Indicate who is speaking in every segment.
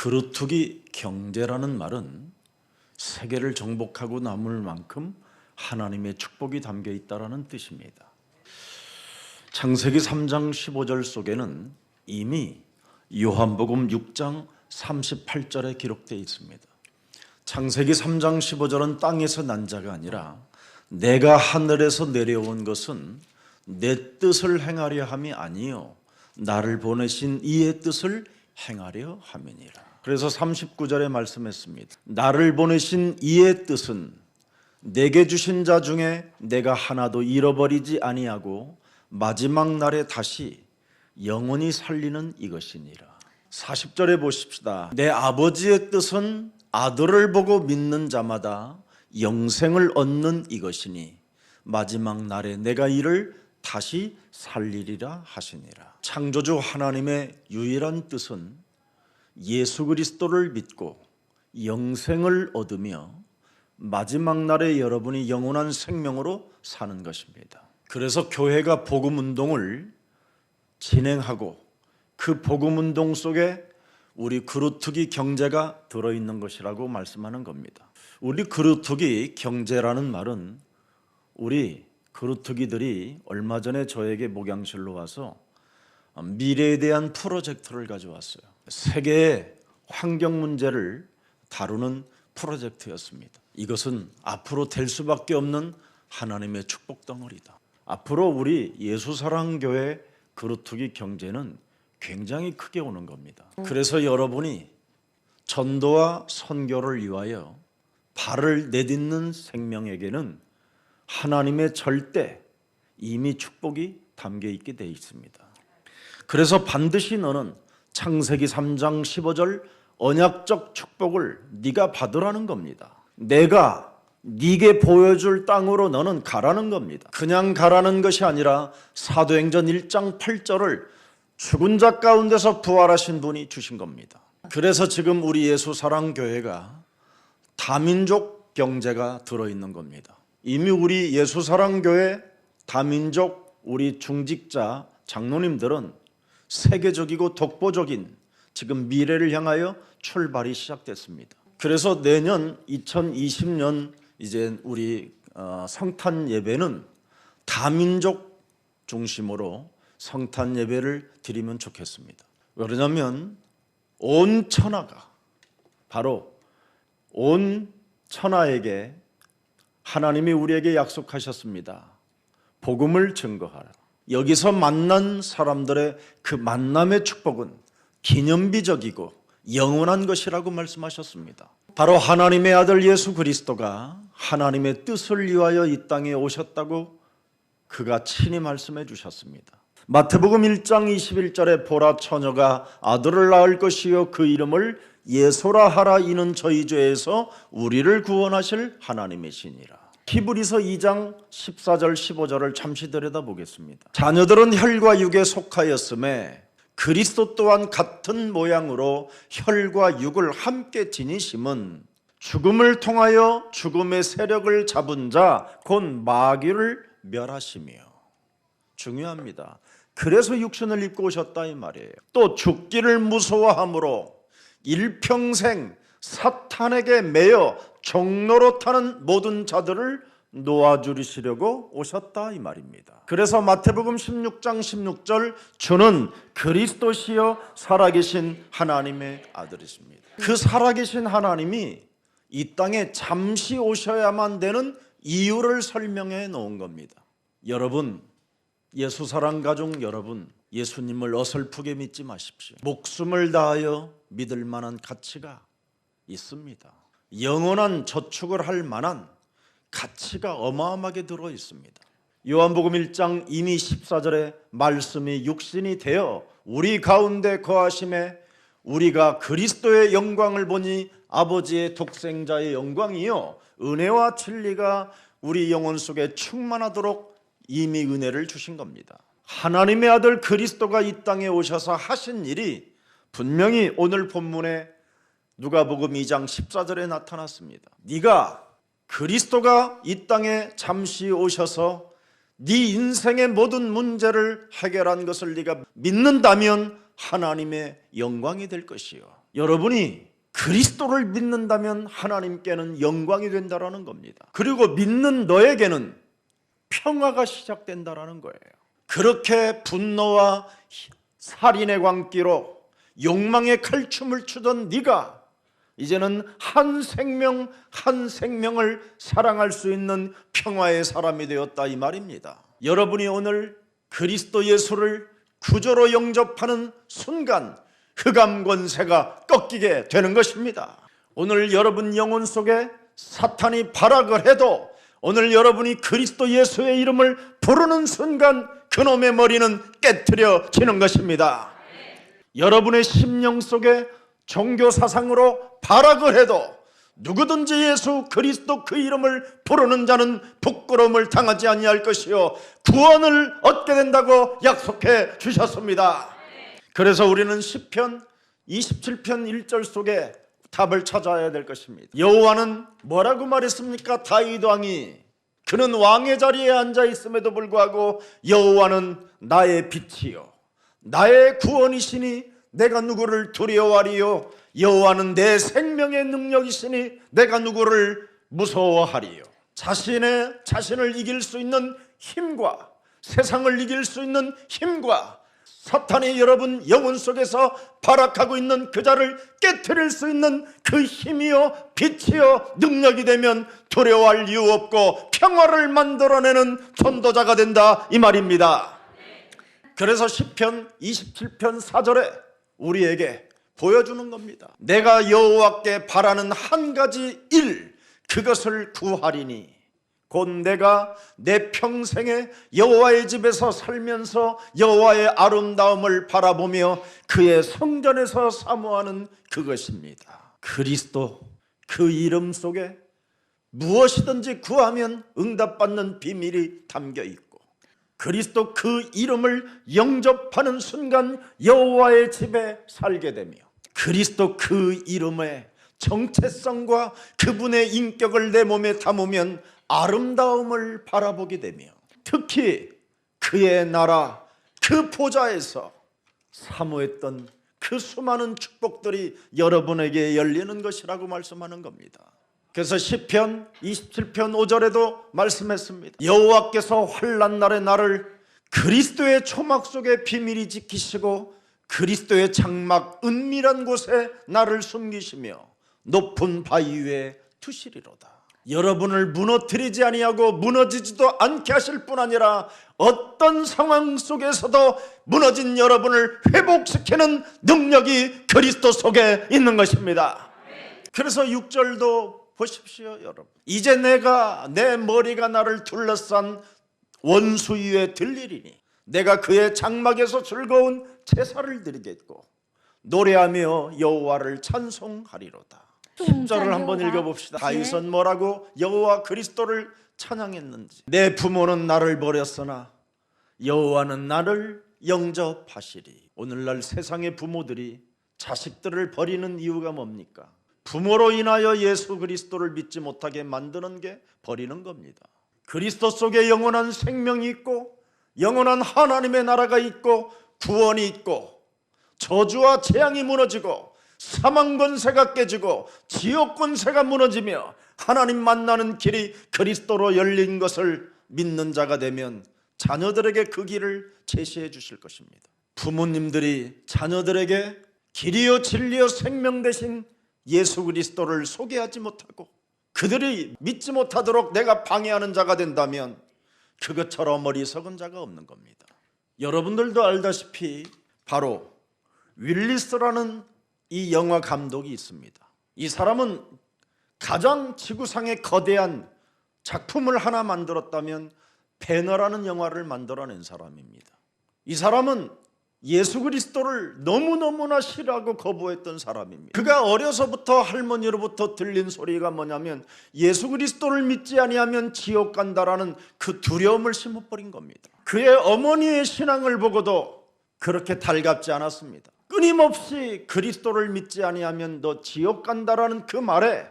Speaker 1: 그루터기 경제라는 말은 세계를 정복하고 남을 만큼 하나님의 축복이 담겨 있다는 뜻입니다. 창세기 3장 15절 속에는 이미 요한복음 6장 38절에 기록되어 있습니다. 창세기 3장 15절은 땅에서 난 자가 아니라 내가 하늘에서 내려온 것은 내 뜻을 행하려 함이 아니요 나를 보내신 이의 뜻을 행하려 함이니라. 그래서 39절에 말씀했습니다. 나를 보내신 이의 뜻은 내게 주신 자 중에 내가 하나도 잃어버리지 아니하고 마지막 날에 다시 영원히 살리는 이것이니라. 40절에 보십시다. 내 아버지의 뜻은 아들을 보고 믿는 자마다 영생을 얻는 이것이니 마지막 날에 내가 이를 다시 살리리라 하시니라. 창조주 하나님의 유일한 뜻은 예수 그리스도를 믿고 영생을 얻으며 마지막 날에 여러분이 영원한 생명으로 사는 것입니다. 그래서 교회가 복음 운동을 진행하고 그 복음 운동 속에 우리 그루터기 경제가 들어있는 것이라고 말씀하는 겁니다. 우리 그루터기 경제라는 말은 우리 그루터기들이 얼마 전에 저에게 목양실로 와서 미래에 대한 프로젝트를 가져왔어요. 세계의 환경 문제를 다루는 프로젝트였습니다. 이것은 앞으로 될 수밖에 없는 하나님의 축복 덩어리다. 앞으로 우리 예수사랑교회 그루터기 경제는 굉장히 크게 오는 겁니다. 그래서 여러분이 전도와 선교를 위하여 발을 내딛는 생명에게는 하나님의 절대 이미 축복이 담겨 있게 되어 있습니다. 그래서 반드시 너는 창세기 3장 15절 언약적 축복을 네가 받으라는 겁니다. 내가 네게 보여줄 땅으로 너는 가라는 겁니다. 그냥 가라는 것이 아니라 사도행전 1장 8절을 죽은 자 가운데서 부활하신 분이 주신 겁니다. 그래서 지금 우리 예수사랑교회가 다민족 경제가 들어있는 겁니다. 이미 우리 예수사랑교회 다민족 우리 중직자 장로님들은 세계적이고 독보적인 지금 미래를 향하여 출발이 시작됐습니다. 그래서 내년 2020년 이제 우리 성탄 예배는 다민족 중심으로 성탄 예배를 드리면 좋겠습니다. 왜냐하면 온 천하가 바로 온 천하에게 하나님이 우리에게 약속하셨습니다. 복음을 증거하라. 여기서 만난 사람들의 그 만남의 축복은 기념비적이고 영원한 것이라고 말씀하셨습니다. 바로 하나님의 아들 예수 그리스도가 하나님의 뜻을 위하여 이 땅에 오셨다고 그가 친히 말씀해 주셨습니다. 마태복음 1장 21절에 보라 처녀가 아들을 낳을 것이요 그 이름을 예수라 하라. 이는 저희 죄에서 우리를 구원하실 하나님이시니라. 히브리서 2장 14절 15절을 잠시 들여다보겠습니다. 자녀들은 혈과 육에 속하였음에 그리스도 또한 같은 모양으로 혈과 육을 함께 지니심은 죽음을 통하여 죽음의 세력을 잡은 자 곧 마귀를 멸하시며. 중요합니다. 그래서 육신을 입고 오셨다 이 말이에요. 또 죽기를 무서워함으로 일평생 사탄에게 매여 종로로 타는 모든 자들을 놓아주시려고 오셨다 이 말입니다. 그래서 마태복음 16장 16절 주는 그리스도시요 살아계신 하나님의 아들이십니다. 그 살아계신 하나님이 이 땅에 잠시 오셔야만 되는 이유를 설명해 놓은 겁니다. 여러분, 예수사랑 가족 여러분, 예수님을 어설프게 믿지 마십시오. 목숨을 다하여 믿을 만한 가치가 있습니다. 영원한 저축을 할 만한 가치가 어마어마하게 들어 있습니다. 요한복음 1장 이미 14절에 말씀이 육신이 되어 우리 가운데 거하심에 우리가 그리스도의 영광을 보니 아버지의 독생자의 영광이요 은혜와 진리가 우리 영혼 속에 충만하도록 이미 은혜를 주신 겁니다. 하나님의 아들 그리스도가 이 땅에 오셔서 하신 일이 분명히 오늘 본문에 누가복음 2장 14절에 나타났습니다. 네가 그리스도가 이 땅에 잠시 오셔서 네 인생의 모든 문제를 해결한 것을 네가 믿는다면 하나님의 영광이 될 것이요 여러분이 그리스도를 믿는다면 하나님께는 영광이 된다라는 겁니다. 그리고 믿는 너에게는 평화가 시작된다라는 거예요. 그렇게 분노와 살인의 광기로 욕망의 칼춤을 추던 네가 이제는 한 생명 한 생명을 사랑할 수 있는 평화의 사람이 되었다 이 말입니다. 여러분이 오늘 그리스도 예수를 구주로 영접하는 순간 흑암 권세가 꺾이게 되는 것입니다. 오늘 여러분 영혼 속에 사탄이 발악을 해도 오늘 여러분이 그리스도 예수의 이름을 부르는 순간 그놈의 머리는 깨트려지는 것입니다. 여러분의 심령 속에 종교 사상으로 발악을 해도 누구든지 예수 그리스도 그 이름을 부르는 자는 부끄러움을 당하지 아니할 것이요 구원을 얻게 된다고 약속해 주셨습니다. 그래서 우리는 시편 27편 1절 속에 답을 찾아야 될 것입니다. 여호와는 뭐라고 말했습니까? 다윗 왕이 그는 왕의 자리에 앉아 있음에도 불구하고 여호와는 나의 빛이요 나의 구원이시니 내가 누구를 두려워하리요 여호와는 내 생명의 능력이시니 내가 누구를 무서워하리요. 자신을 이길 수 있는 힘과 세상을 이길 수 있는 힘과 사탄이 여러분 영혼 속에서 발악하고 있는 그 자를 깨트릴 수 있는 그 힘이요 빛이요 능력이 되면 두려워할 이유 없고 평화를 만들어내는 전도자가 된다 이 말입니다. 그래서 시편 27편 4절에 우리에게 보여주는 겁니다. 내가 여호와께 바라는 한 가지 일 그것을 구하리니 곧 내가 내 평생에 여호와의 집에서 살면서 여호와의 아름다움을 바라보며 그의 성전에서 사모하는 그것입니다. 그리스도 그 이름 속에 무엇이든지 구하면 응답받는 비밀이 담겨 있고 그리스도 그 이름을 영접하는 순간 여호와의 집에 살게 되며 그리스도 그 이름의 정체성과 그분의 인격을 내 몸에 담으면 아름다움을 바라보게 되며 특히 그의 나라 그 보좌에서 사모했던 그 수많은 축복들이 여러분에게 열리는 것이라고 말씀하는 겁니다. 그래서 시편 27편 5절에도 말씀했습니다. 여호와께서 환난 날에 나를 그리스도의 초막 속에 비밀히 지키시고 그리스도의 장막 은밀한 곳에 나를 숨기시며 높은 바위 위에 두시리로다. 여러분을 무너뜨리지 아니하고 무너지지도 않게 하실 뿐 아니라 어떤 상황 속에서도 무너진 여러분을 회복시키는 능력이 그리스도 속에 있는 것입니다. 그래서 6절도 보십시오 여러분. 이제 내가 내 머리가 나를 둘러싼 원수 위에 들리리니 내가 그의 장막에서 즐거운 제사를 드리겠고 노래하며 여호와를 찬송하리로다. 10절을 한번 읽어봅시다. 다윗은 뭐라고 여호와 그리스도를 찬양했는지 내 부모는 나를 버렸으나 여호와는 나를 영접하시리. 오늘날 세상의 부모들이 자식들을 버리는 이유가 뭡니까? 부모로 인하여 예수 그리스도를 믿지 못하게 만드는 게 버리는 겁니다. 그리스도 속에 영원한 생명이 있고 영원한 하나님의 나라가 있고 구원이 있고 저주와 재앙이 무너지고 사망 권세가 깨지고 지옥 권세가 무너지며 하나님 만나는 길이 그리스도로 열린 것을 믿는 자가 되면 자녀들에게 그 길을 제시해 주실 것입니다. 부모님들이 자녀들에게 길이요 진리요 생명 되신 예수 그리스도를 소개하지 못하고 그들이 믿지 못하도록 내가 방해하는 자가 된다면 그것처럼 어리석은 자가 없는 겁니다. 여러분들도 알다시피 바로 윌리스라는 이 영화 감독이 있습니다. 이 사람은 가장 지구상의 거대한 작품을 하나 만들었다면 배너라는 영화를 만들어낸 사람입니다. 이 사람은 예수 그리스도를 너무너무나 싫어하고 거부했던 사람입니다. 그가 어려서부터 할머니로부터 들린 소리가 뭐냐면 예수 그리스도를 믿지 아니하면 지옥 간다라는 그 두려움을 심어버린 겁니다. 그의 어머니의 신앙을 보고도 그렇게 달갑지 않았습니다. 끊임없이 그리스도를 믿지 아니하면 너 지옥 간다라는 그 말에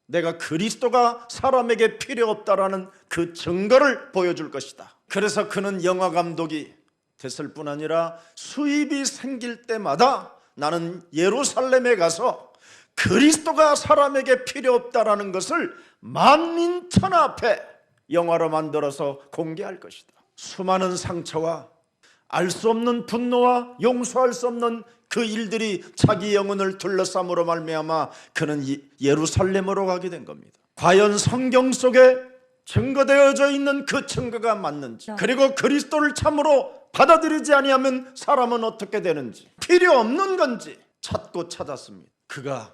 Speaker 1: 내가 그리스도가 사람에게 필요 없다라는 그 증거를 보여줄 것이다. 그래서 그는 영화 감독이 됐을 뿐 아니라 수입이 생길 때마다 나는 예루살렘에 가서 그리스도가 사람에게 필요 없다라는 것을 만민천하 앞에 영화로 만들어서 공개할 것이다. 수많은 상처와 알 수 없는 분노와 용서할 수 없는 그 일들이 자기 영혼을 둘러싸므로 말미암아 그는 예루살렘으로 가게 된 겁니다. 과연 성경 속에 증거되어져 있는 그 증거가 맞는지, 그리고 그리스도를 참으로 받아들이지 아니하면 사람은 어떻게 되는지, 필요 없는 건지 찾고 찾았습니다. 그가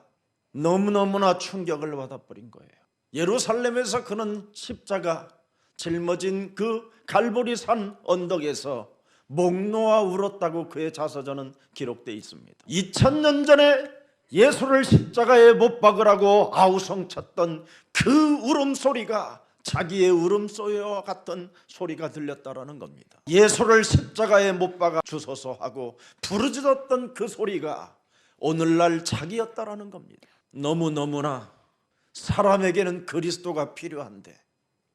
Speaker 1: 너무너무나 충격을 받아버린 거예요. 예루살렘에서 그는 십자가 짊어진 그 갈보리산 언덕에서 목 놓아 울었다고 그의 자서전은 기록되어 있습니다. 2000년 전에 예수를 십자가에 못 박으라고 아우성쳤던 그 울음소리가 자기의 울음소리와 같은 소리가 들렸다라는 겁니다. 예수를 십자가에 못 박아 주소서 하고 부르짖었던 그 소리가 오늘날 자기였다라는 겁니다. 너무너무나 사람에게는 그리스도가 필요한데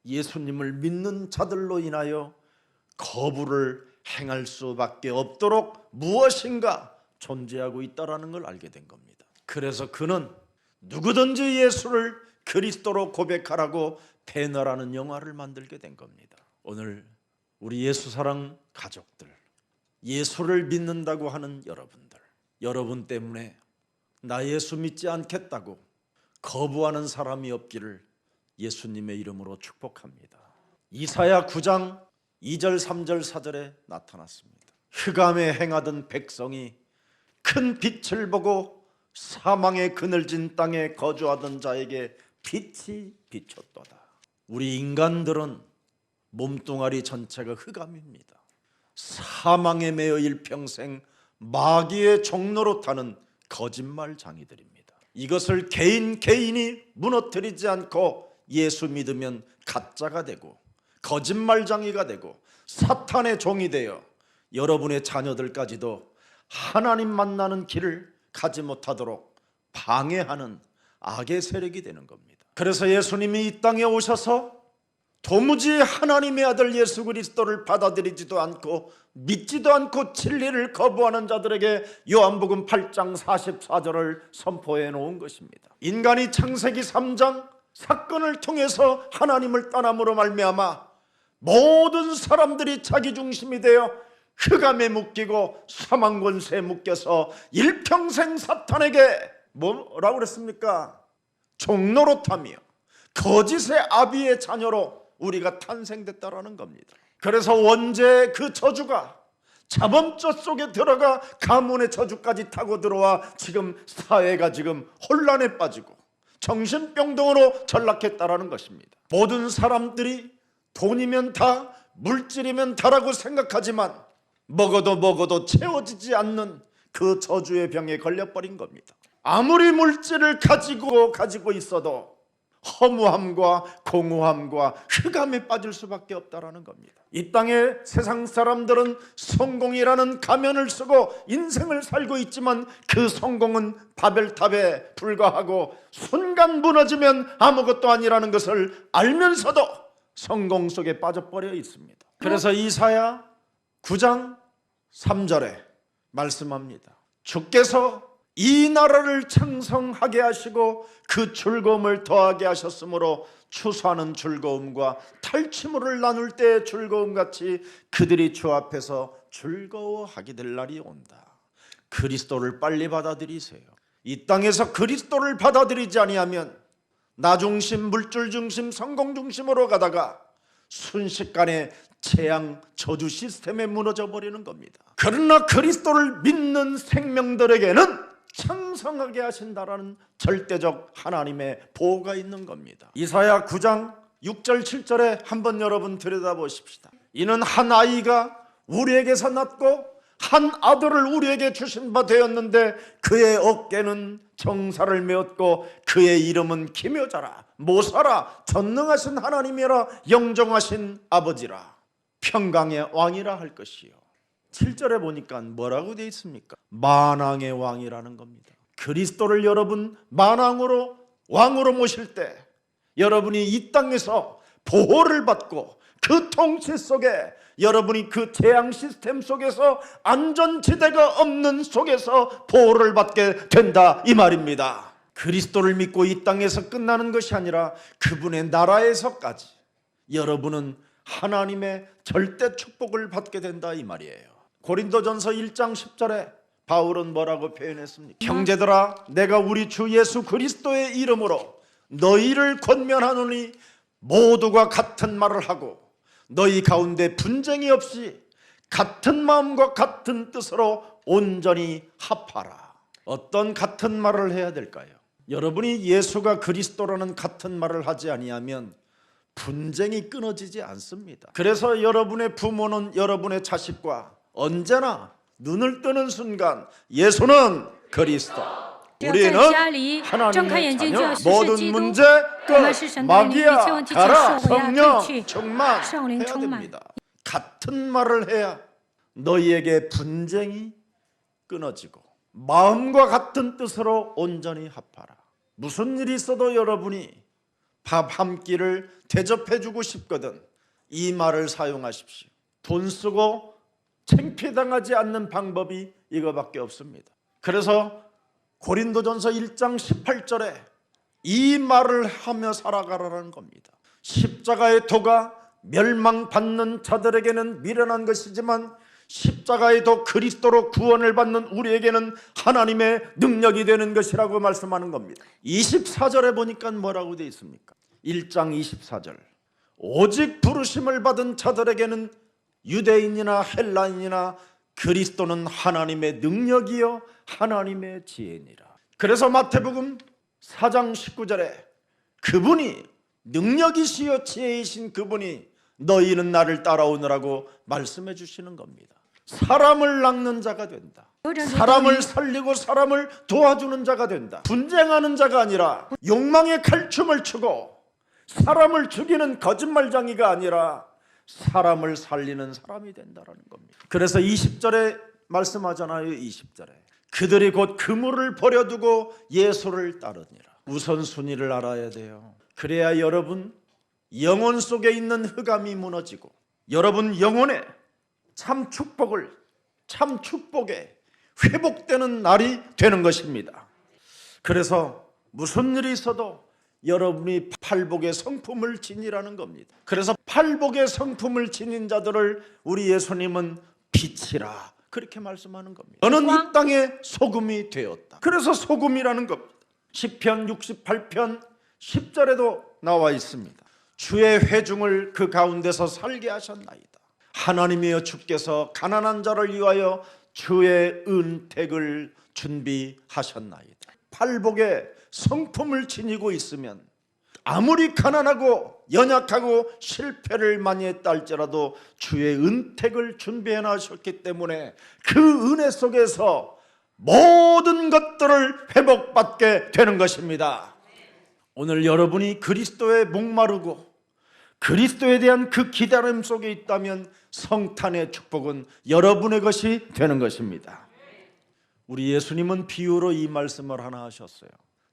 Speaker 1: 예수님을 믿는 자들로 인하여 거부를 행할 수밖에 없도록 무엇인가 존재하고 있다는 걸 알게 된 겁니다. 그래서 그는 누구든지 예수를 그리스도로 고백하라고 배너라는 영화를 만들게 된 겁니다. 오늘 우리 예수사랑 가족들, 예수를 믿는다고 하는 여러분들, 여러분 때문에 나 예수 믿지 않겠다고 거부하는 사람이 없기를 예수님의 이름으로 축복합니다. 이사야 9장 2절 3절 4절에 나타났습니다. 흑암에 행하던 백성이 큰 빛을 보고 사망의 그늘진 땅에 거주하던 자에게 빛이 비쳤도다. 우리 인간들은 몸뚱아리 전체가 흑암입니다. 사망에 매여 일평생 마귀의 종로로 타는 거짓말장이들입니다. 이것을 개인이 무너뜨리지 않고 예수 믿으면 가짜가 되고 거짓말장이가 되고 사탄의 종이 되어 여러분의 자녀들까지도 하나님 만나는 길을 가지 못하도록 방해하는 악의 세력이 되는 겁니다. 그래서 예수님이 이 땅에 오셔서 도무지 하나님의 아들 예수 그리스도를 받아들이지도 않고 믿지도 않고 진리를 거부하는 자들에게 요한복음 8장 44절을 선포해 놓은 것입니다. 인간이 창세기 3장 사건을 통해서 하나님을 떠남으로 말미암아 모든 사람들이 자기 중심이 되어 흑암에 묶이고 사망 권세에 묶여서 일평생 사탄에게 뭐라고 그랬습니까? 종노릇하며 거짓의 아비의 자녀로 우리가 탄생됐다라는 겁니다. 그래서 원죄의 그 저주가 자범죄 속에 들어가 가문의 저주까지 타고 들어와 지금 사회가 지금 혼란에 빠지고 정신병동으로 전락했다라는 것입니다. 모든 사람들이 돈이면 다, 물질이면 다라고 생각하지만 먹어도 채워지지 않는 그 저주의 병에 걸려버린 겁니다. 아무리 물질을 가지고 있어도 허무함과 공허함과 흑암에 빠질 수밖에 없다라는 겁니다. 이 땅에 세상 사람들은 성공이라는 가면을 쓰고 인생을 살고 있지만 그 성공은 바벨탑에 불과하고 순간 무너지면 아무것도 아니라는 것을 알면서도 성공 속에 빠져버려 있습니다. 그래서 이사야 9장 3절에 말씀합니다. 주께서 이 나라를 창성하게 하시고 그 즐거움을 더하게 하셨으므로 추수하는 즐거움과 탈취물을 나눌 때의 즐거움같이 그들이 주 앞에서 즐거워하게 될 날이 온다. 그리스도를 빨리 받아들이세요. 이 땅에서 그리스도를 받아들이지 아니하면 나 중심, 물질 중심, 성공 중심으로 가다가 순식간에 재앙, 저주 시스템에 무너져 버리는 겁니다. 그러나 그리스도를 믿는 생명들에게는 창성하게 하신다라는 절대적 하나님의 보호가 있는 겁니다. 이사야 9장 6절 7절에 한번 여러분 들여다보십시다. 이는 한 아이가 우리에게서 났고 한 아들을 우리에게 주신 바 되었는데 그의 어깨는 정사를 메었고 그의 이름은 기묘자라 모사라 전능하신 하나님이라 영정하신 아버지라 평강의 왕이라 할 것이요. 7절에 보니까 뭐라고 되어 있습니까? 만왕의 왕이라는 겁니다. 그리스도를 여러분 만왕으로 왕으로 모실 때 여러분이 이 땅에서 보호를 받고 그 통치 속에 여러분이 그 재앙 시스템 속에서 안전지대가 없는 속에서 보호를 받게 된다 이 말입니다. 그리스도를 믿고 이 땅에서 끝나는 것이 아니라 그분의 나라에서까지 여러분은 하나님의 절대 축복을 받게 된다 이 말이에요. 고린도전서 1장 10절에 바울은 뭐라고 표현했습니까? 형제들아, 내가 우리 주 예수 그리스도의 이름으로 너희를 권면하노니 모두가 같은 말을 하고 너희 가운데 분쟁이 없이 같은 마음과 같은 뜻으로 온전히 합하라. 어떤 같은 말을 해야 될까요? 여러분이 예수가 그리스도라는 같은 말을 하지 아니하면 분쟁이 끊어지지 않습니다. 그래서 여러분의 부모는 여러분의 자식과 언제나 눈을 뜨는 순간 예수는 그리스도, 우리는 하나님의 자녀, 모든 문제 끝, 마귀야 가라, 성령 충만해야 됩니다. 같은 말을 해야 너희에게 분쟁이 끊어지고 마음과 같은 뜻으로 온전히 합하라. 무슨 일이 있어도 여러분이 밥 한 끼를 대접해주고 싶거든 이 말을 사용하십시오. 돈 쓰고 창피당하지 않는 방법이 이거밖에 없습니다. 그래서 고린도전서 1장 18절에 이 말을 하며 살아가라는 겁니다. 십자가의 도가 멸망받는 자들에게는 미련한 것이지만 십자가의 도 그리스도로 구원을 받는 우리에게는 하나님의 능력이 되는 것이라고 말씀하는 겁니다. 24절에 보니까 뭐라고 되어 있습니까? 1장 24절, 오직 부르심을 받은 자들에게는 유대인이나 헬라인이나 그리스도는 하나님의 능력이요 하나님의 지혜니라. 그래서 마태복음 4장 19절에 그분이 능력이시요 지혜이신 그분이 너희는 나를 따라오느라고 말씀해 주시는 겁니다. 사람을 낚는 자가 된다. 사람을 살리고 사람을 도와주는 자가 된다. 분쟁하는 자가 아니라 욕망의 칼춤을 추고 사람을 죽이는 거짓말쟁이가 아니라 사람을 살리는 사람이 된다는 겁니다. 그래서 20절에 말씀하잖아요. 20절에 그들이 곧 그물을 버려두고 예수를 따르니라. 우선순위를 알아야 돼요. 그래야 여러분 영혼 속에 있는 흑암이 무너지고 여러분 영혼에 참 축복에 회복되는 날이 되는 것입니다. 그래서 무슨 일이 있어도 여러분이 팔복의 성품을 지니라는 겁니다. 그래서 팔복의 성품을 지닌 자들을 우리 예수님은 빛이라 그렇게 말씀하는 겁니다. 너는 이 땅의 소금이 되었다. 그래서 소금이라는 겁니다. 시편 68편 10절에도 나와 있습니다. 주의 회중을 그 가운데서 살게 하셨나이다. 하나님이여 주께서 가난한 자를 위하여 주의 은택을 준비하셨나이다. 팔복의 성품을 지니고 있으면 아무리 가난하고 연약하고 실패를 많이 했다 할지라도 주의 은택을 준비해 놔셨기 때문에 그 은혜 속에서 모든 것들을 회복받게 되는 것입니다. 오늘 여러분이 그리스도에 목마르고 그리스도에 대한 그 기다림 속에 있다면 성탄의 축복은 여러분의 것이 되는 것입니다. 우리 예수님은 비유로 이 말씀을 하나 하셨어요.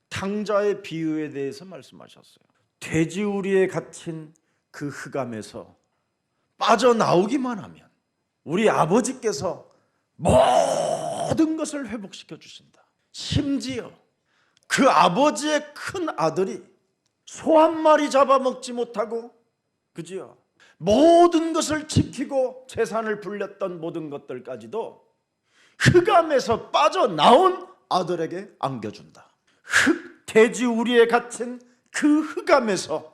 Speaker 1: 탕자의 비유에 대해서 말씀하셨어요. 돼지우리에 갇힌 그 흑암에서 빠져나오기만 하면 우리 아버지께서 모든 것을 회복시켜 주신다. 심지어 그 아버지의 큰 아들이 소 한 마리 잡아먹지 못하고 그지요? 모든 것을 지키고 재산을 불렸던 모든 것들까지도 흑암에서 빠져나온 아들에게 안겨준다. 돼지우리에 갇힌 그 흑암에서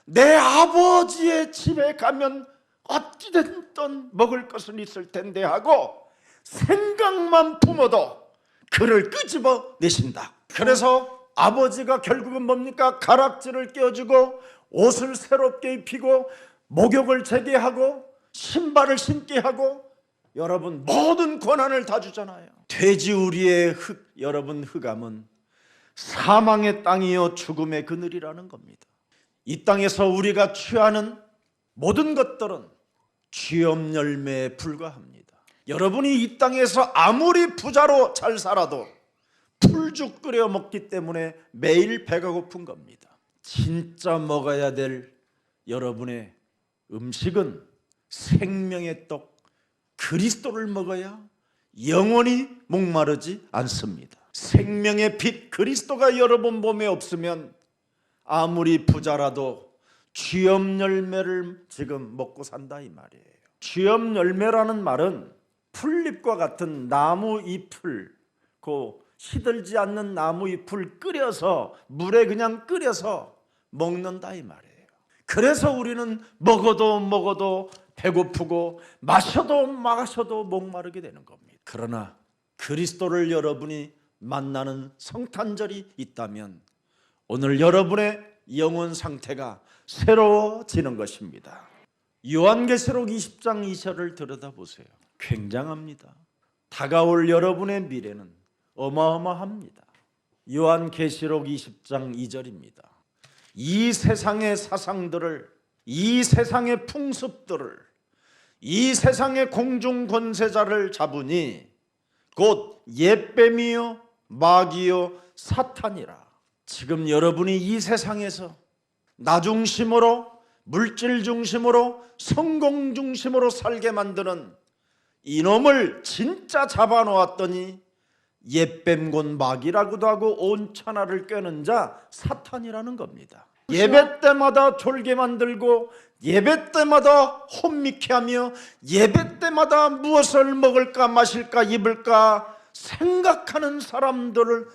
Speaker 1: 내 아버지의 집에 가면 어찌됐든 먹을 것은 있을 텐데 하고 생각만 품어도 그를 끄집어 내신다. 그래서 아버지가 결국은 뭡니까? 가락지를 껴주고 옷을 새롭게 입히고 목욕을 재개하고 신발을 신게 하고 여러분 모든 권한을 다 주잖아요. 돼지우리의 여러분 흑암은 사망의 땅이요 죽음의 그늘이라는 겁니다. 이 땅에서 우리가 취하는 모든 것들은 쥐염 열매에 불과합니다. 여러분이 이 땅에서 아무리 부자로 잘 살아도 풀죽 끓여 먹기 때문에 매일 배가 고픈 겁니다. 진짜 먹어야 될 여러분의 음식은 생명의 떡 그리스도를 먹어야 영원히 목마르지 않습니다. 생명의 빛 그리스도가 여러분 몸에 없으면 아무리 부자라도 쥐염 열매를 지금 먹고 산다 이 말이에요. 쥐염 열매라는 말은 풀잎과 같은 나무 잎을, 그 시들지 않는 나무 잎을 끓여서 물에 그냥 끓여서 먹는다 이 말이에요. 그래서 우리는 먹어도 배고프고 마셔도 목마르게 되는 겁니다. 그러나 그리스도를 여러분이 만나는 성탄절이 있다면 오늘 여러분의 영혼 상태가 새로워지는 것입니다. 요한계시록 20장 2절을 들여다보세요. 굉장합니다. 다가올 여러분의 미래는 어마어마합니다. 요한계시록 20장 2절입니다. 이 세상의 사상들을, 이 세상의 풍습들을, 이 세상의 공중 권세자를 잡으니 곧 옛뱀이요 마귀요 사탄이라. 지금 여러분이 이 세상에서 나 중심으로, 물질 중심으로, 성공 중심으로 살게 만드는 이놈을 진짜 잡아놓았더니 옛뱀 곧 마귀라고도 하고 온 천하를 꿰는 자 사탄이라는 겁니다. 예배 때마다 졸게 만들고 예배 때마다 혼미케 하며 예배 때마다 무엇을 먹을까 마실까 입을까 생각하는 사람들을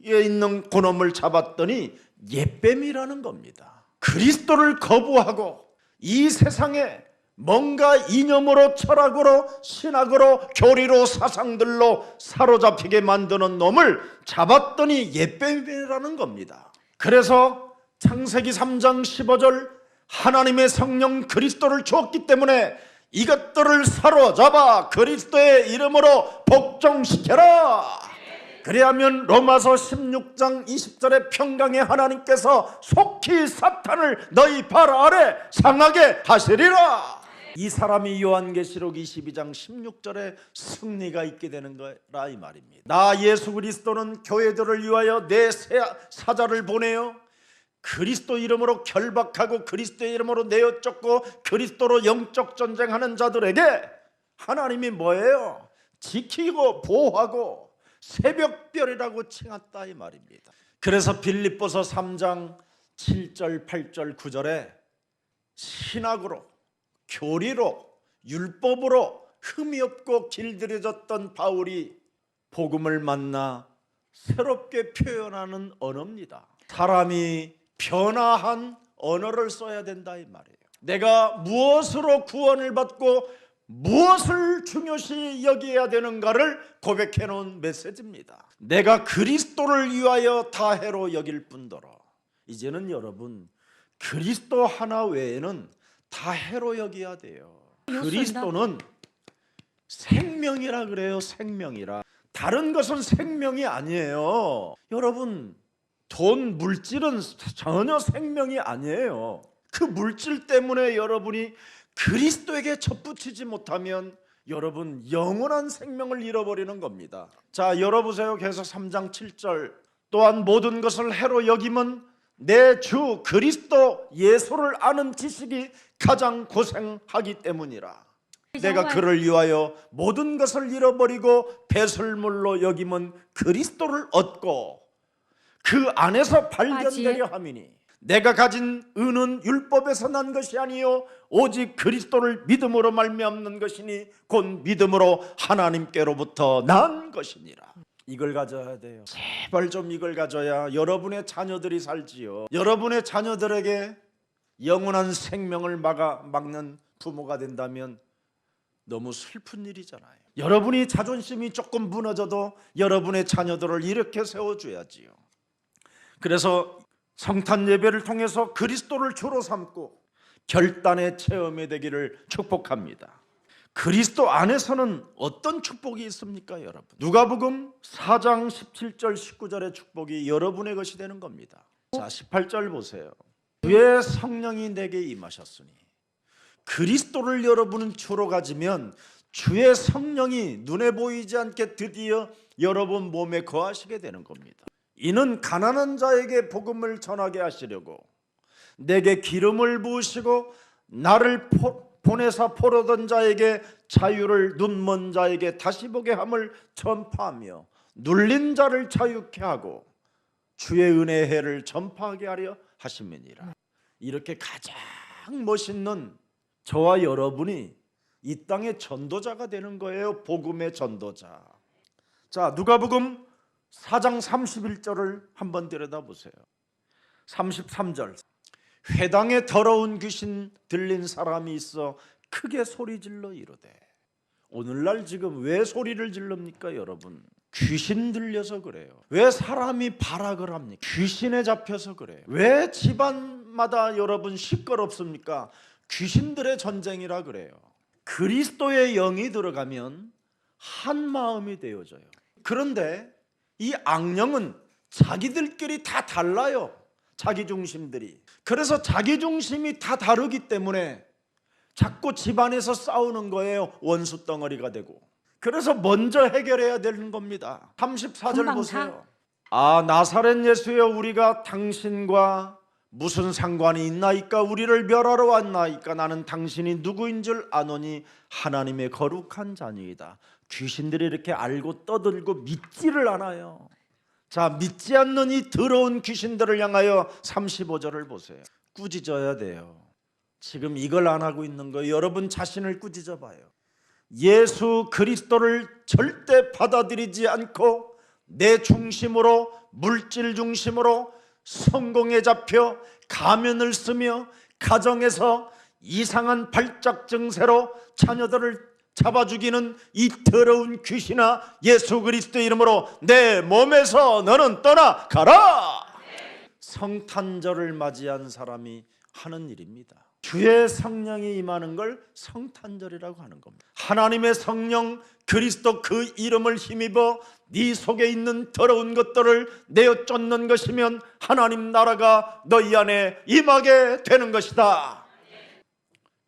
Speaker 1: 에 있는 그놈을 잡았더니 옛뱀이라는 겁니다. 그리스도를 거부하고 이 세상에 뭔가 이념으로 철학으로 신학으로 교리로 사상들로 사로잡히게 만드는 놈을 잡았더니 옛뱀이라는 겁니다. 그래서 창세기 3장 15절 하나님의 성령 그리스도를 주었기 때문에 이것들을 사로잡아 그리스도의 이름으로 복종시켜라. 그래야면 로마서 16장 20절에 평강의 하나님께서 속히 사탄을 너희 발 아래 상하게 하시리라. 이 사람이 요한계시록 22장 16절에 승리가 있게 되는 거라 이 말입니다. 나 예수 그리스도는 교회들을 위하여 내 사자를 보내어 그리스도 이름으로 결박하고 그리스도의 이름으로 내어 쫓고 그리스도로 영적 전쟁하는 자들에게 하나님이 뭐예요? 지키고 보호하고 새벽별이라고 칭했다 이 말입니다. 그래서 빌립보서 3장 7절 8절 9절에 신학으로 교리로 율법으로 흠이 없고 길들여졌던 바울이 복음을 만나 새롭게 표현하는 언어입니다. 사람이 변화한 언어를 써야 된다 이 말이에요. 내가 무엇으로 구원을 받고 무엇을 중요시 여겨야 되는가를 고백해 놓은 메시지입니다. 내가 그리스도를 위하여 다해로 여길 뿐더러 이제는 여러분 그리스도 하나 외에는 다해로 여겨야 돼요. 그리스도는 생명이라 그래요. 생명이라. 다른 것은 생명이 아니에요. 여러분 돈, 물질은 전혀 생명이 아니에요. 그 물질 때문에 여러분이 그리스도에게 접붙이지 못하면 여러분 영원한 생명을 잃어버리는 겁니다. 자, 열어보세요. 계속 3장 7절 또한 모든 것을 해로 여김은 내 주 그리스도 예수를 아는 지식이 가장 고생하기 때문이라. 내가 그를 위하여 모든 것을 잃어버리고 배설물로 여김은 그리스도를 얻고 그 안에서 발견되려 함이니 내가 가진 의는 율법에서 난 것이 아니요 오직 그리스도를 믿음으로 말미암는 것이니 곧 믿음으로 하나님께로부터 난 것이니라. 이걸 가져야 돼요. 제발 좀 이걸 가져야 여러분의 자녀들이 살지요. 여러분의 자녀들에게 영원한 생명을 막는 부모가 된다면 너무 슬픈 일이잖아요. 여러분이 자존심이 조금 무너져도 여러분의 자녀들을 이렇게 세워줘야지요. 그래서 성탄 예배를 통해서 그리스도를 주로 삼고 결단의 체험이 되기를 축복합니다. 그리스도 안에서는 어떤 축복이 있습니까, 여러분? 누가복음 4장 17절 19절의 축복이 여러분의 것이 되는 겁니다. 자, 18절 보세요. 주의 성령이 내게 임하셨으니 그리스도를 여러분은 주로 가지면 주의 성령이 눈에 보이지 않게 드디어 여러분 몸에 거하시게 되는 겁니다. 이는 가난한 자에게 복음을 전하게 하시려고 내게 기름을 부으시고 나를 보내사 포로던 자에게 자유를, 눈먼 자에게 다시 보게 함을 전파하며 눌린 자를 자유케 하고 주의 은혜의 해를 전파하게 하려 하심이니라. 이렇게 가장 멋있는 저와 여러분이 이 땅의 전도자가 되는 거예요. 복음의 전도자. 자, 누가복음 4장 31절을 한번 들여다보세요. 33절. 회당에 더러운 귀신 들린 사람이 있어 크게 소리질러 이르되. 오늘날 지금 왜 소리를 질릅니까, 여러분? 귀신 들려서 그래요. 왜 사람이 발악을 합니까? 귀신에 잡혀서 그래요. 왜 집안마다 여러분 시끄럽습니까? 귀신들의 전쟁이라 그래요. 그리스도의 영이 들어가면 한 마음이 되어져요. 그런데 이 악령은 자기들끼리 다 달라요. 자기 중심들이. 그래서 자기 중심이 다 다르기 때문에 자꾸 집안에서 싸우는 거예요. 원수 덩어리가 되고. 그래서 먼저 해결해야 되는 겁니다. 34절 보세요. 아, 나사렛 예수여, 우리가 당신과 무슨 상관이 있나이까? 우리를 멸하러 왔나이까? 나는 당신이 누구인 줄 아노니 하나님의 거룩한 자녀이다. 귀신들이 이렇게 알고 떠들고 믿지를 않아요. 자, 믿지 않는 이 더러운 귀신들을 향하여 35절을 보세요. 꾸짖어야 돼요. 지금 이걸 안 하고 있는 거예요. 여러분 자신을 꾸짖어 봐요. 예수 그리스도를 절대 받아들이지 않고 내 중심으로, 물질 중심으로 성공에 잡혀 가면을 쓰며 가정에서 이상한 발작 증세로 자녀들을 잡아 죽이는 이 더러운 귀신아, 예수 그리스도 이름으로 내 몸에서 너는 떠나가라. 성탄절을 맞이한 사람이 하는 일입니다. 주의 성령이 임하는 걸 성탄절이라고 하는 겁니다. 하나님의 성령 그리스도 그 이름을 힘입어 네 속에 있는 더러운 것들을 내어 쫓는 것이면 하나님 나라가 너희 안에 임하게 되는 것이다.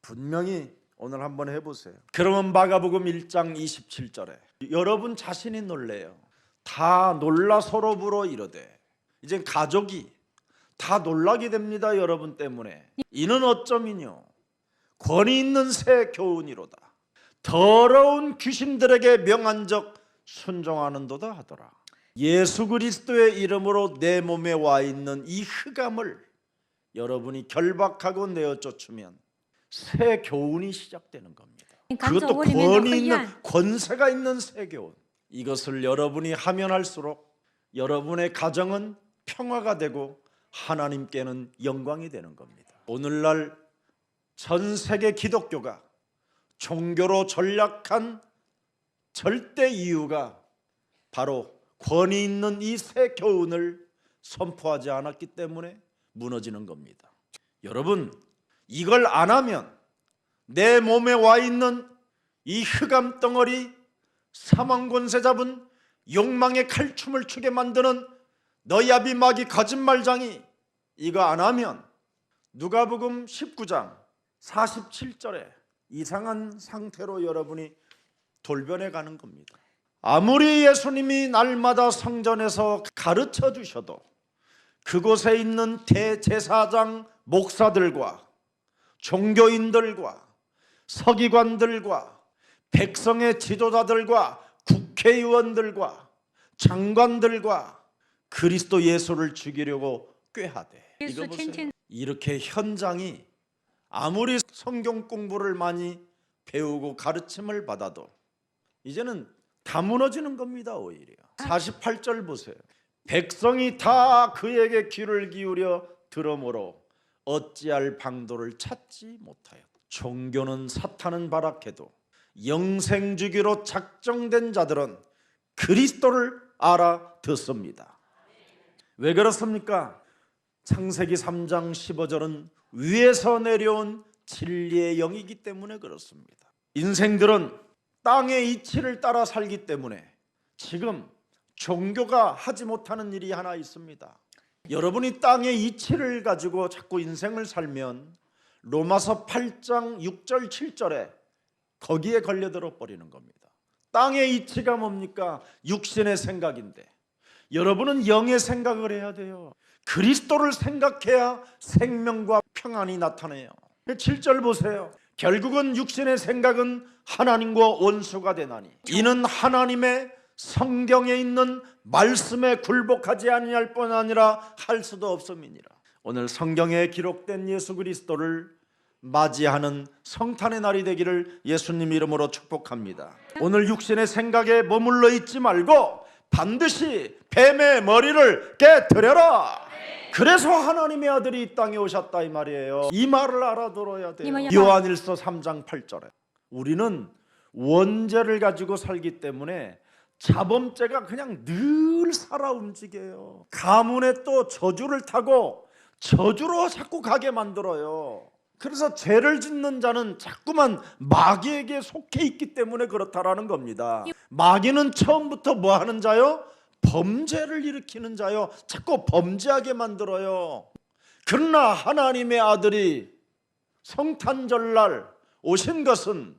Speaker 1: 분명히 오늘 한번 해보세요. 그러면 마가복음 1장 27절에 여러분 자신이 놀래요. 다 놀라 서로 불어 이르되. 이제 가족이 다 놀라게 됩니다. 여러분 때문에. 이는 어쩌미뇨 권위 있는 새 교훈이로다. 더러운 귀신들에게 명한적 순종하는도다 하더라. 예수 그리스도의 이름으로 내 몸에 와 있는 이 흑암을 여러분이 결박하고 내어 쫓으면 새 교훈이 시작되는 겁니다. 그것도 권위 있는, 권세가 있는 새 교훈. 이것을 여러분이 하면 할수록 여러분의 가정은 평화가 되고 하나님께는 영광이 되는 겁니다. 오늘날 전 세계 기독교가 종교로 전락한 절대 이유가 바로 권위 있는 이 새 교훈을 선포하지 않았기 때문에 무너지는 겁니다. 여러분, 이걸 안 하면 내 몸에 와 있는 이 흑암 덩어리, 사망 권세 잡은 욕망의 칼춤을 추게 만드는 너야비 마귀 거짓말장이 이거 안 하면 누가복음 19장 47절에 이상한 상태로 여러분이 돌변해 가는 겁니다. 아무리 예수님이 날마다 성전에서 가르쳐 주셔도 그곳에 있는 대제사장 목사들과 종교인들과 서기관들과 백성의 지도자들과 국회의원들과 장관들과 그리스도 예수를 죽이려고 꾀하되. 이거 보세요. 이렇게 현장이 아무리 성경 공부를 많이 배우고 가르침을 받아도 이제는 다 무너지는 겁니다. 오히려 48절 보세요. 백성이 다 그에게 귀를 기울여 들으므로 어찌할 방도를 찾지 못하여. 종교는 사탄은 발악해도 영생주기로 작정된 자들은 그리스도를 알아듣습니다. 왜 그렇습니까? 창세기 3장 15절은 위에서 내려온 진리의 영이기 때문에 그렇습니다. 인생들은 땅의 이치를 따라 살기 때문에 지금 종교가 하지 못하는 일이 하나 있습니다. 여러분이 땅의 이치를 가지고 자꾸 인생을 살면 로마서 8장 6절 7절에 거기에 걸려들어 버리는 겁니다. 땅의 이치가 뭡니까? 육신의 생각인데 여러분은 영의 생각을 해야 돼요. 그리스도를 생각해야 생명과 평안이 나타나요. 7절 보세요. 결국은 육신의 생각은 하나님과 원수가 되나니 이는 하나님의 성경에 있는 말씀에 굴복하지 아니할 뿐 아니라 할 수도 없음이니라. 오늘 성경에 기록된 예수 그리스도를 맞이하는 성탄의 날이 되기를 예수님 이름으로 축복합니다. 오늘 육신의 생각에 머물러 있지 말고 반드시 뱀의 머리를 깨뜨려라. 그래서 하나님의 아들이 이 땅에 오셨다 이 말이에요. 이 말을 알아들어야 돼요. 요한일서 3장 8절에 우리는 원죄를 가지고 살기 때문에 자범죄가 그냥 늘 살아 움직여요. 가문에 또 저주를 타고 저주로 자꾸 가게 만들어요. 그래서 죄를 짓는 자는 자꾸만 마귀에게 속해 있기 때문에 그렇다라는 겁니다. 마귀는 처음부터 뭐 하는 자요? 범죄를 일으키는 자요. 자꾸 범죄하게 만들어요. 그러나 하나님의 아들이 성탄절날 오신 것은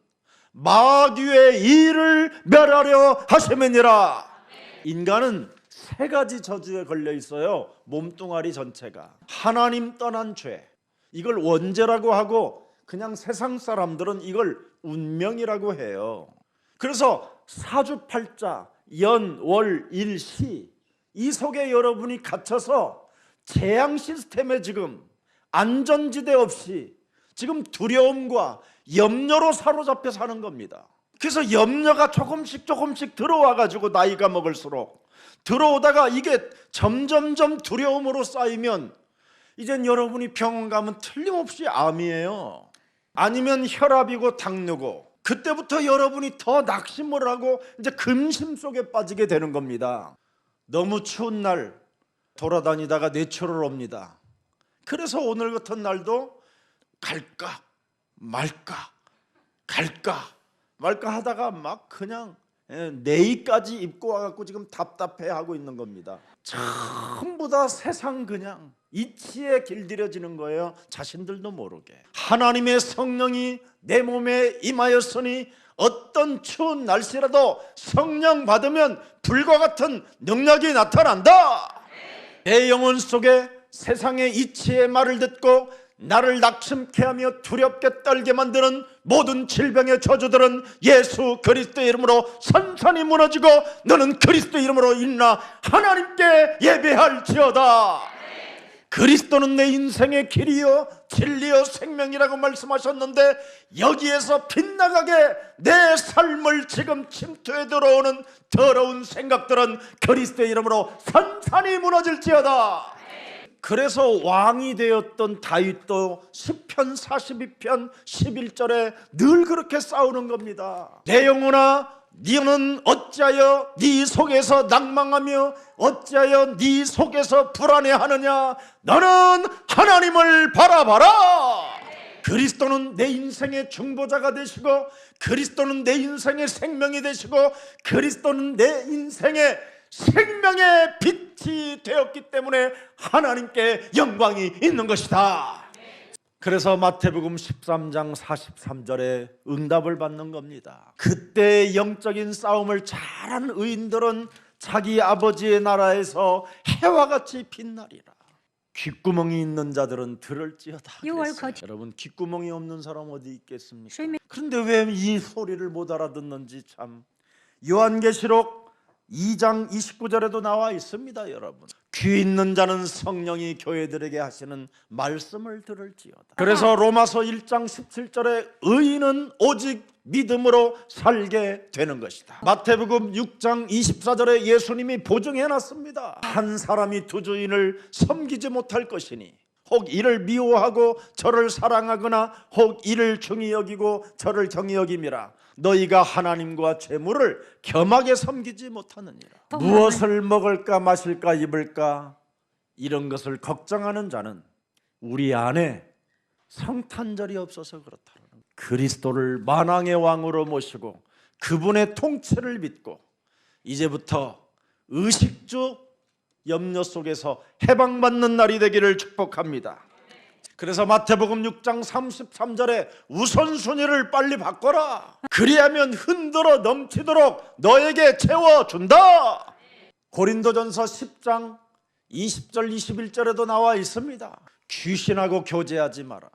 Speaker 1: 마귀의 일을 멸하려 하심이니라. 인간은 세 가지 저주에 걸려 있어요. 몸뚱아리 전체가. 하나님 떠난 죄, 이걸 원죄라고 하고 그냥 세상 사람들은 이걸 운명이라고 해요. 그래서 사주팔자, 연, 월, 일, 시, 이 속에 여러분이 갇혀서 재앙 시스템에 지금 안전지대 없이 지금 두려움과 염려로 사로잡혀 사는 겁니다. 그래서 염려가 조금씩 들어와 가지고 나이가 먹을수록 들어오다가 이게 점점점 두려움으로 쌓이면 이젠 여러분이 병원 가면 틀림없이 암이에요. 아니면 혈압이고 당뇨고, 그때부터 여러분이 더 낙심을 하고 이제 근심 속에 빠지게 되는 겁니다. 너무 추운 날 돌아다니다가 뇌출을 옵니다. 그래서 오늘 같은 날도 갈까 말까 하다가 막 그냥 내의까지 입고 와갖고 지금 답답해하고 있는 겁니다. 전부 다 세상 그냥 이치에 길들여지는 거예요. 자신들도 모르게. 하나님의 성령이 내 몸에 임하였으니 어떤 추운 날씨라도 성령 받으면 불과 같은 능력이 나타난다. 내 영혼 속에 세상의 이치의 말을 듣고 나를 낙심케 하며 두렵게 떨게 만드는 모든 질병의 저주들은 예수 그리스도의 이름으로 산산이 무너지고 너는 그리스도 이름으로 일어나 하나님께 예배할지어다. 그리스도는 내 인생의 길이요 진리요 생명이라고 말씀하셨는데, 여기에서 빗나가게 내 삶을 지금 침투해 들어오는 더러운 생각들은 그리스도의 이름으로 산산이 무너질지어다. 그래서 왕이 되었던 다윗도 시편 42편 11절에 늘 그렇게 싸우는 겁니다. 내 영혼아, 너는 어찌하여 네 속에서 낭망하며 어찌하여 네 속에서 불안해하느냐. 너는 하나님을 바라봐라. 그리스도는 내 인생의 중보자가 되시고, 그리스도는 내 인생의 생명이 되시고, 그리스도는 내 인생의 생명의 빛이 되었기 때문에 하나님께 영광이 있는 것이다. 그래서 마태복음 13장 43절에 응답을 받는 겁니다. 그때 영적인 싸움을 잘한 의인들은 자기 아버지의 나라에서 해와 같이 빛나리라. 귓구멍이 있는 자들은 들을지어다. 여러분, 귓구멍이 없는 사람 어디 있겠습니까? 그런데 왜 이 소리를 못 알아듣는지 참. 요한계시록 2장 29절에도 나와 있습니다. 여러분, 귀 있는 자는 성령이 교회들에게 하시는 말씀을 들을지어다. 그래서 로마서 1장 17절에 의인은 오직 믿음으로 살게 되는 것이다. 마태복음 6장 24절에 예수님이 보증해 놨습니다. 한 사람이 두 주인을 섬기지 못할 것이니 혹 이를 미워하고 저를 사랑하거나 혹 이를 중히 여기고 저를 경히 여김이라. 너희가 하나님과 재물을 겸하게 섬기지 못하느니라. 무엇을 먹을까 마실까 입을까 이런 것을 걱정하는 자는 우리 안에 성탄절이 없어서 그렇다는 거예요. 그리스도를 만왕의 왕으로 모시고 그분의 통치를 믿고 이제부터 의식주 염려 속에서 해방받는 날이 되기를 축복합니다. 그래서 마태복음 6장 33절에 우선순위를 빨리 바꿔라. 그리하면 흔들어 넘치도록 너에게 채워준다. 고린도전서 10장 20절 21절에도 나와 있습니다. 귀신하고 교제하지 마라.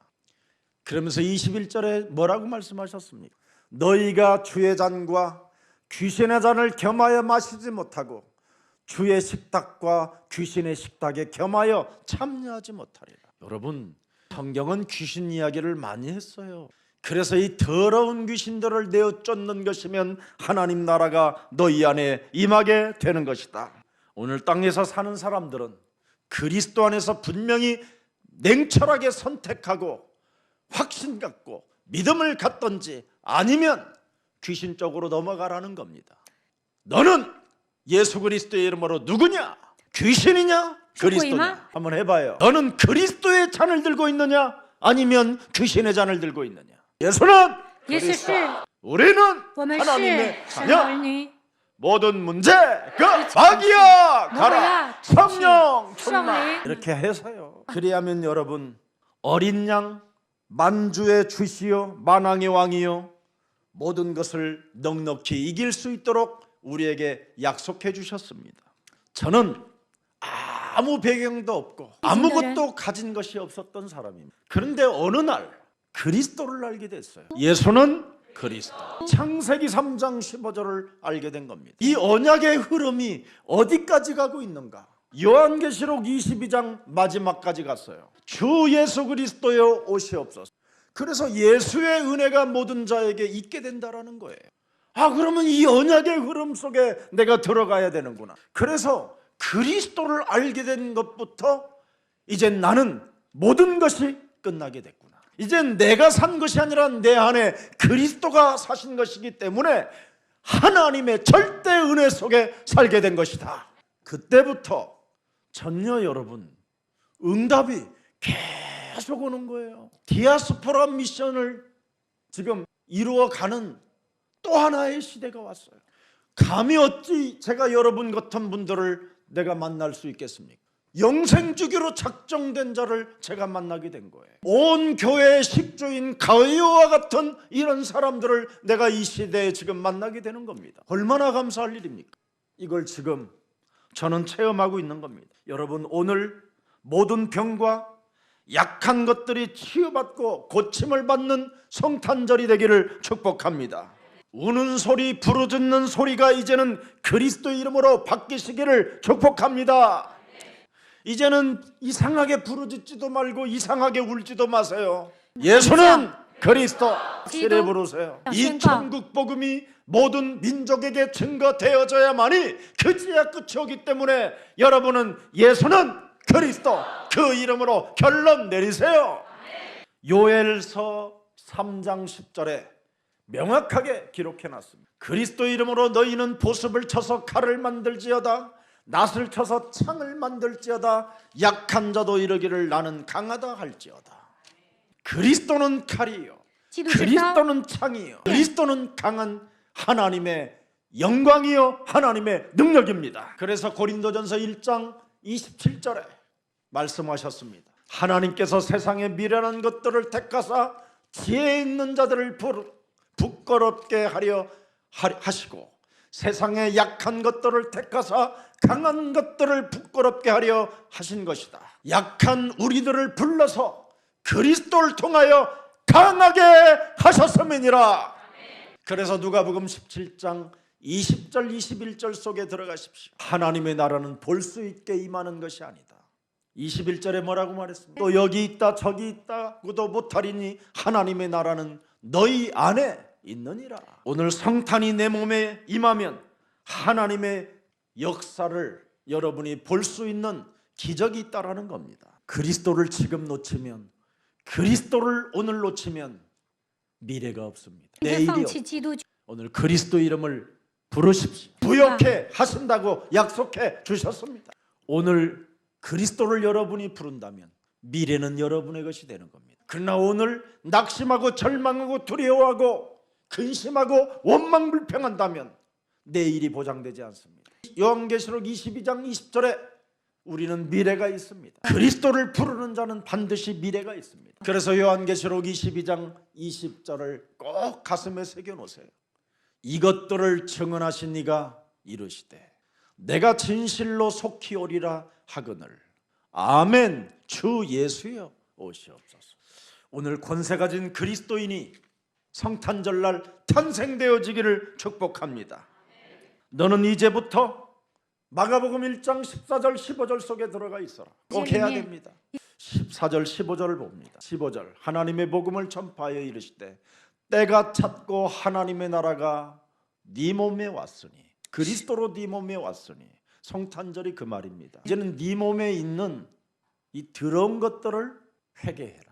Speaker 1: 그러면서 21절에 뭐라고 말씀하셨습니까? 너희가 주의 잔과 귀신의 잔을 겸하여 마시지 못하고 주의 식탁과 귀신의 식탁에 겸하여 참여하지 못하리라. 여러분, 성경은 귀신 이야기를 많이 했어요. 그래서 이 더러운 귀신들을 내어 쫓는 것이면 하나님 나라가 너희 안에 임하게 되는 것이다. 오늘 땅에서 사는 사람들은 그리스도 안에서 분명히 냉철하게 선택하고 확신 갖고 믿음을 갖든지 아니면 귀신 쪽으로 넘어가라는 겁니다. 너는 예수 그리스도의 이름으로 누구냐? 귀신이냐? 그리스도냐? 한번 해봐요. 너는 그리스도의 잔을 들고 있느냐? 아니면 귀신의 잔을 들고 있느냐? 예수는 그리스도, 우리는 하나님의 자녀. 모든 문제가 마귀야 가라, 성령 충만. 이렇게 해서요. 그리하면 여러분, 어린 양 만주의 주시요 만왕의 왕이요 모든 것을 넉넉히 이길 수 있도록 우리에게 약속해 주셨습니다. 저는 아무 배경도 없고 아무것도 가진 것이 없었던 사람입니다. 그런데 어느 날 그리스도를 알게 됐어요. 예수는 그리스도. 창세기 3장 15절을 알게 된 겁니다. 이 언약의 흐름이 어디까지 가고 있는가? 요한계시록 22장 마지막까지 갔어요. 주 예수 그리스도여 오시옵소서. 그래서 예수의 은혜가 모든 자에게 있게 된다라는 거예요. 그러면 이 언약의 흐름 속에 내가 들어가야 되는구나. 그래서 그리스도를 알게 된 것부터 이젠 나는 모든 것이 끝나게 됐구나. 이젠 내가 산 것이 아니라 내 안에 그리스도가 사신 것이기 때문에 하나님의 절대 은혜 속에 살게 된 것이다. 그때부터 전혀 여러분 응답이 계속 오는 거예요. 디아스포라 미션을 지금 이루어가는 또 하나의 시대가 왔어요. 감히 어찌 제가 여러분 같은 분들을 내가 만날 수 있겠습니까? 영생주기로 작정된 자를 제가 만나게 된 거예요. 온 교회의 식주인 가이오와 같은 이런 사람들을 내가 이 시대에 지금 만나게 되는 겁니다. 얼마나 감사할 일입니까? 이걸 지금 저는 체험하고 있는 겁니다. 여러분, 오늘 모든 병과 약한 것들이 치유받고 고침을 받는 성탄절이 되기를 축복합니다. 우는 소리, 부르짖는 소리가 이제는 그리스도 이름으로 바뀌시기를 축복합니다. 이제는 이상하게 부르짖지도 말고 이상하게 울지도 마세요. 예수는 그리스도 확실히 부르세요. 이 천국 복음이 모든 민족에게 증거되어져야만이 그지야 끝이 오기 때문에 여러분은 예수는 그리스도 그 이름으로 결론 내리세요. 요엘서 3장 10절에 명확하게 기록해놨습니다. 그리스도 이름으로 너희는 보습을 쳐서 칼을 만들지어다, 낫을 쳐서 창을 만들지어다, 약한 자도 이르기를 나는 강하다 할지어다. 그리스도는 칼이요, 그리스도는 창이요, 그리스도는 강한 하나님의 영광이요 하나님의 능력입니다. 그래서 고린도전서 1장 27절에 말씀하셨습니다. 하나님께서 세상의 미련한 것들을 택하사 지혜 있는 자들을 부끄럽게 하려 하시고 세상의 약한 것들을 택하사 강한 것들을 부끄럽게 하려 하신 것이다. 약한 우리들을 불러서 그리스도를 통하여 강하게 하셨음이니라. 그래서 누가복음 17장 20절 21절 속에 들어가십시오. 하나님의 나라는 볼 수 있게 임하는 것이 아니다. 21절에 뭐라고 말했습니까? 또 여기 있다 저기 있다고도 못하리니 하나님의 나라는 너희 안에 있느니라. 오늘 성탄이 내 몸에 임하면 하나님의 역사를 여러분이 볼 수 있는 기적이 있다라는 겁니다. 그리스도를 지금 놓치면, 그리스도를 오늘 놓치면 미래가 없습니다. 내일이 없습니다. 오늘 그리스도 이름을 부르십시오. 부욕해 하신다고 약속해 주셨습니다. 오늘 그리스도를 여러분이 부른다면 미래는 여러분의 것이 되는 겁니다. 그러나 오늘 낙심하고 절망하고 두려워하고 근심하고 원망불평한다면 내일이 보장되지 않습니다. 요한계시록 22장 20절에 우리는 미래가 있습니다. 그리스도를 부르는 자는 반드시 미래가 있습니다. 그래서 요한계시록 22장 20절을 꼭 가슴에 새겨놓으세요. 이것들을 증언하신 이가 이르시되 내가 진실로 속히 오리라 하거늘 아멘 주 예수여 오시옵소서. 오늘 권세 가진 그리스도인이 성탄절날 탄생되어지기를 축복합니다. 너는 이제부터 마가복음 1장 14절 15절 속에 들어가 있어라. 꼭 해야 됩니다. 14절 15절을 봅니다. 15절 하나님의 복음을 전파하여 이르시되 때가 찼고 하나님의 나라가 네 몸에 왔으니, 그리스도로 네 몸에 왔으니, 성탄절이 그 말입니다. 이제는 네 몸에 있는 이 더러운 것들을 회개해라.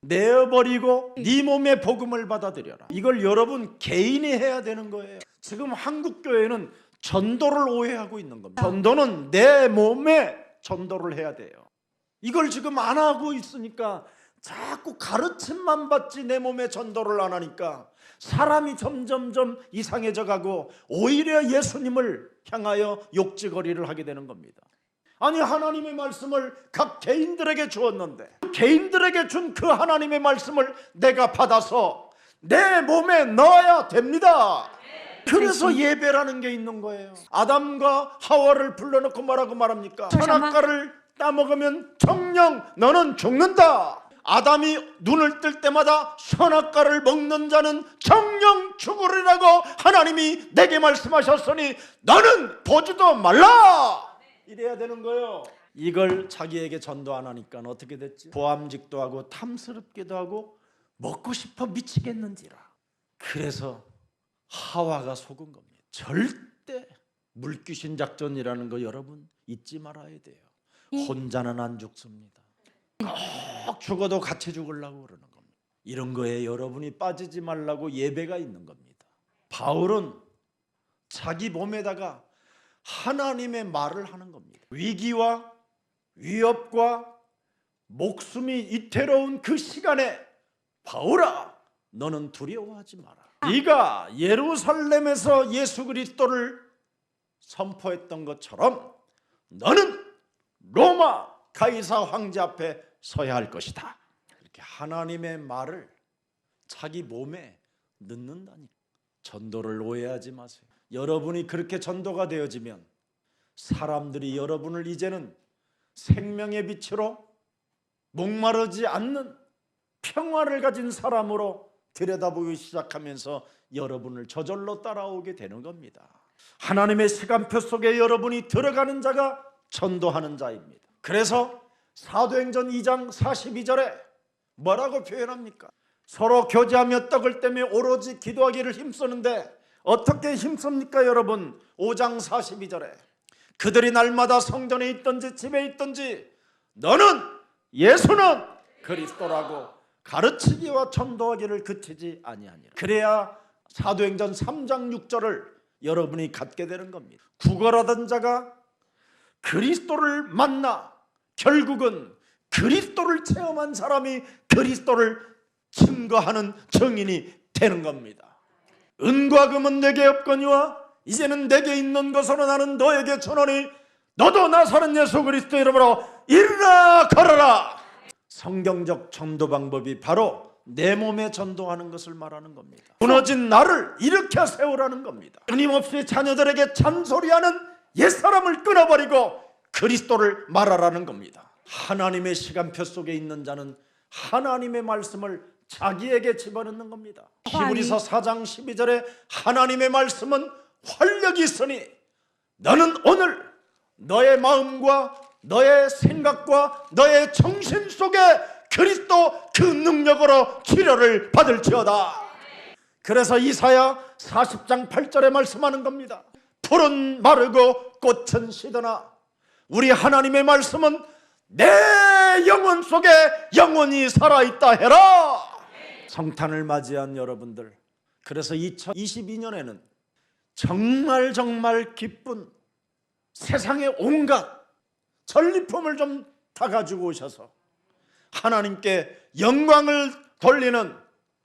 Speaker 1: 내어버리고 네 몸의 복음을 받아들여라. 이걸 여러분 개인이 해야 되는 거예요. 지금 한국 교회는 전도를 오해하고 있는 겁니다. 전도는 내 몸에 전도를 해야 돼요. 이걸 지금 안 하고 있으니까 자꾸 가르침만 받지 내 몸에 전도를 안 하니까 사람이 점점점 이상해져 가고 오히려 예수님을 향하여 욕지거리를 하게 되는 겁니다. 아니, 하나님의 말씀을 각 개인들에게 주었는데 개인들에게 준 그 하나님의 말씀을 내가 받아서 내 몸에 넣어야 됩니다. 그래서 예배라는 게 있는 거예요. 아담과 하와를 불러놓고 뭐라고 말합니까? 선악과를 따먹으면 정령 너는 죽는다. 아담이 눈을 뜰 때마다 선악과를 먹는 자는 정령 죽으리라고 하나님이 내게 말씀하셨으니 너는 보지도 말라. 이래야 되는 거예요. 이걸 자기에게 전도 안 하니까 어떻게 됐지? 보암직도 하고 탐스럽기도 하고 먹고 싶어 미치겠는지라. 그래서 하와가 속은 겁니다. 절대 물귀신 작전이라는 거 여러분 잊지 말아야 돼요. 혼자는 안 죽습니다. 꼭 죽어도 같이 죽으려고 그러는 겁니다. 이런 거에 여러분이 빠지지 말라고 예배가 있는 겁니다. 바울은 자기 몸에다가 하나님의 말을 하는 겁니다. 위기와 위협과 목숨이 이태로운 그 시간에 바울아, 너는 두려워하지 마라. 네가 예루살렘에서 예수 그리스도를 선포했던 것처럼 너는 로마 가이사 황제 앞에 서야 할 것이다. 이렇게 하나님의 말을 자기 몸에 넣는다니까. 전도를 오해하지 마세요. 여러분이 그렇게 전도가 되어지면 사람들이 여러분을 이제는 생명의 빛으로 목마르지 않는 평화를 가진 사람으로 들여다보기 시작하면서 여러분을 저절로 따라오게 되는 겁니다. 하나님의 시간표 속에 여러분이 들어가는 자가 전도하는 자입니다. 그래서 사도행전 2장 42절에 뭐라고 표현합니까? 서로 교제하며 떡을 떼며 오로지 기도하기를 힘쓰는데 어떻게 힘씁니까 여러분? 5장 42절에 그들이 날마다 성전에 있든지 집에 있든지 너는 예수는 그리스도라고 가르치기와 전도하기를 그치지 아니하니라. 그래야 사도행전 3장 6절을 여러분이 갖게 되는 겁니다. 구걸하던 자가 그리스도를 만나 결국은 그리스도를 체험한 사람이 그리스도를 증거하는 증인이 되는 겁니다. 은과 금은 내게 없거니와 이제는 내게 있는 것으로 나는 너에게 전하니 너도 나사렛 예수 그리스도 이름으로 일어나 걸어라. 성경적 전도 방법이 바로 내 몸에 전도하는 것을 말하는 겁니다. 무너진 나를 일으켜 세우라는 겁니다. 끊임없이 자녀들에게 잔소리하는 옛사람을 끊어버리고 그리스도를 말하라는 겁니다. 하나님의 시간표 속에 있는 자는 하나님의 말씀을 자기에게 집어넣는 겁니다. 히브리서 4장 12절에 하나님의 말씀은 활력이 있으니 너는 오늘 너의 마음과 너의 생각과 너의 정신 속에 그리스도 그 능력으로 치료를 받을지어다. 그래서 이사야 40장 8절에 말씀하는 겁니다. 풀은 마르고 꽃은 시드나 우리 하나님의 말씀은 내 영혼 속에 영원히 살아있다 해라. 성탄을 맞이한 여러분들, 그래서 2022년에는 정말 기쁜 세상의 온갖 전리품을 좀 다 가지고 오셔서 하나님께 영광을 돌리는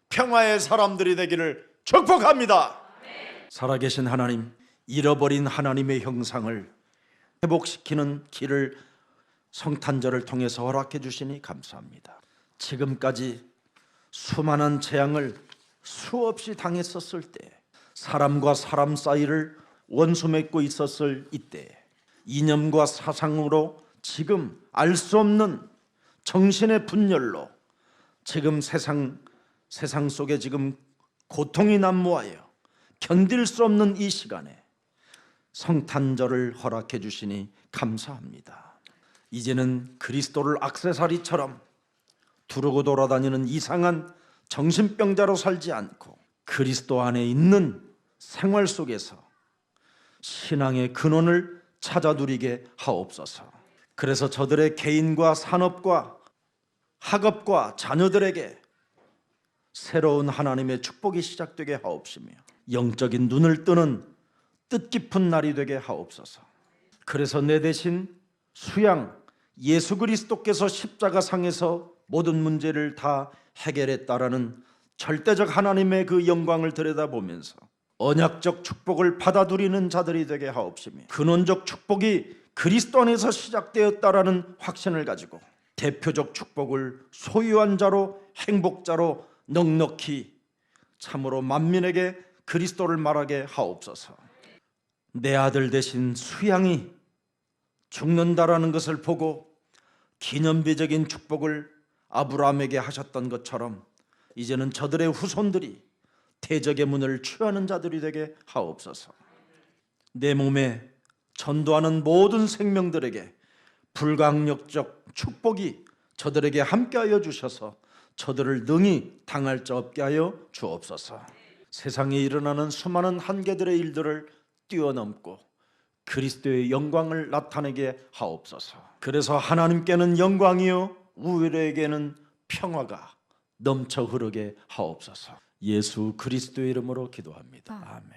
Speaker 1: 평화의 사람들이 되기를 축복합니다. 살아계신 하나님, 잃어버린 하나님의 형상을 회복시키는 길을 성탄절을 통해서 허락해 주시니 감사합니다. 지금까지 수많은 재앙을 수없이 당했었을 때, 사람과 사람 사이를 원수 맺고 있었을 이때, 이념과 사상으로 지금 알 수 없는 정신의 분열로 지금 세상 속에 지금 고통이 난무하여 견딜 수 없는 이 시간에 성탄절을 허락해 주시니 감사합니다. 이제는 그리스도를 액세서리처럼 두르고 돌아다니는 이상한 정신병자로 살지 않고 그리스도 안에 있는 생활 속에서 신앙의 근원을 찾아 누리게 하옵소서. 그래서 저들의 개인과 산업과 학업과 자녀들에게 새로운 하나님의 축복이 시작되게 하옵시며 영적인 눈을 뜨는 뜻깊은 날이 되게 하옵소서. 그래서 내 대신 수양 예수 그리스도께서 십자가상에서 모든 문제를 다 해결했다라는 절대적 하나님의 그 영광을 들여다보면서 언약적 축복을 받아들이는 자들이 되게 하옵시며 근원적 축복이 그리스도 안에서 시작되었다라는 확신을 가지고 대표적 축복을 소유한 자로 행복자로 넉넉히 참으로 만민에게 그리스도를 말하게 하옵소서. 내 아들 대신 수양이 죽는다라는 것을 보고 기념비적인 축복을 아브라함에게 하셨던 것처럼 이제는 저들의 후손들이 대적의 문을 취하는 자들이 되게 하옵소서. 내 몸에 전도하는 모든 생명들에게 불강력적 축복이 저들에게 함께하여 주셔서 저들을 능히 당할 자 없게 하여 주옵소서. 세상에 일어나는 수많은 한계들의 일들을 뛰어넘고 그리스도의 영광을 나타내게 하옵소서. 그래서 하나님께는 영광이요 우리에게는 평화가 넘쳐 흐르게 하옵소서. 예수 그리스도의 이름으로 기도합니다. 아멘.